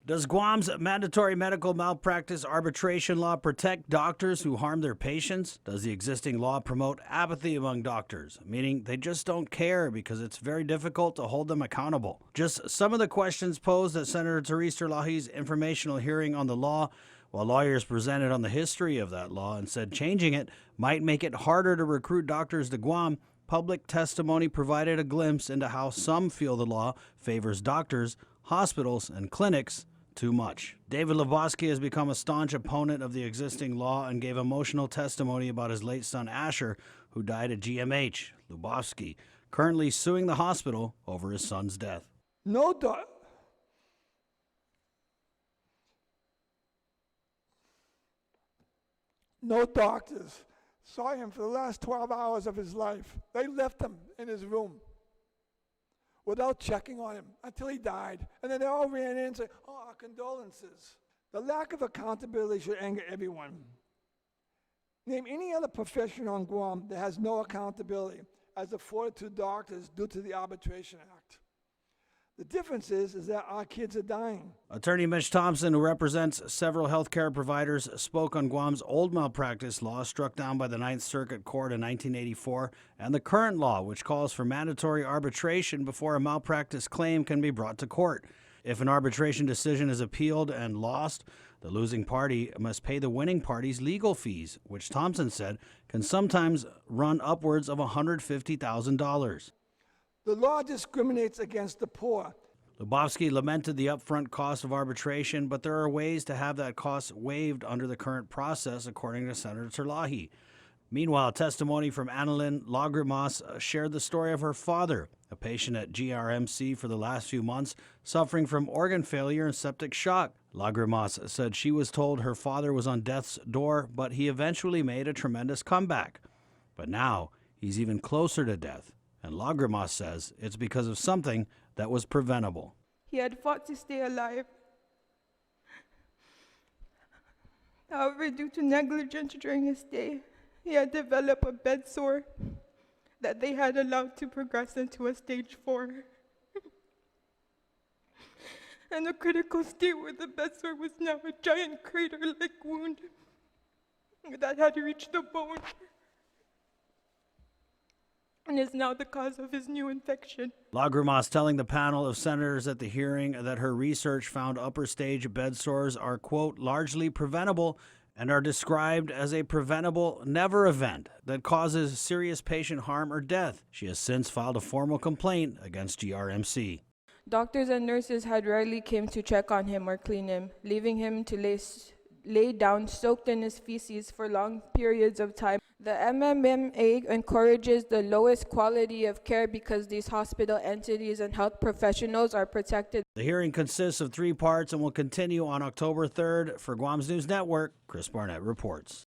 Does Guam's mandatory medical malpractice arbitration law protect doctors who harm their patients? Does the existing law promote apathy among doctors, meaning they just don't care because it's very difficult to hold them accountable? Just some of the questions posed at Senator Therese Terlahi's informational hearing on the law, while lawyers presented on the history of that law and said changing it might make it harder to recruit doctors to Guam. Public testimony provided a glimpse into how some feel the law favors doctors, hospitals, and clinics too much. David Lebowski has become a staunch opponent of the existing law and gave emotional testimony about his late son Asher, who died at GMH. Lebowski currently suing the hospital over his son's death. No doctors saw him for the last 12 hours of his life. They left him in his room without checking on him until he died. And then they all ran in and said, "Oh, our condolences." The lack of accountability should anger everyone. Name any other profession on Guam that has no accountability as afforded to doctors due to the Arbitration Act. The difference is that our kids are dying. Attorney Mitch Thompson, who represents several healthcare providers, spoke on Guam's old malpractice law struck down by the Ninth Circuit Court in 1984 and the current law, which calls for mandatory arbitration before a malpractice claim can be brought to court. If an arbitration decision is appealed and lost, the losing party must pay the winning party's legal fees, which Thompson said can sometimes run upwards of $150,000. The law discriminates against the poor. Lebowski lamented the upfront cost of arbitration, but there are ways to have that cost waived under the current process, according to Senator Terlahi. Meanwhile, testimony from Annalyn Lagrimas shared the story of her father, a patient at GRMC for the last few months, suffering from organ failure and septic shock. Lagrimas said she was told her father was on death's door, but he eventually made a tremendous comeback. But now he's even closer to death. And Lagrimas says it's because of something that was preventable. He had fought to stay alive. However, due to negligence during his stay, he had developed a bed sore that they had allowed to progress into a stage 4. And a critical state where the bed sore was now a giant crater-like wound that had reached the bone, and is now the cause of his new infection. Lagrimas telling the panel of senators at the hearing that her research found upper stage bed sores are, quote, largely preventable and are described as a preventable never event that causes serious patient harm or death. She has since filed a formal complaint against GRMC. Doctors and nurses had rarely came to check on him or clean him, leaving him to lay down soaked in his feces for long periods of time. The MMMA encourages the lowest quality of care because these hospital entities and health professionals are protected. The hearing consists of 3 parts and will continue on October 3rd. For Guam's News Network, Chris Barnett reports.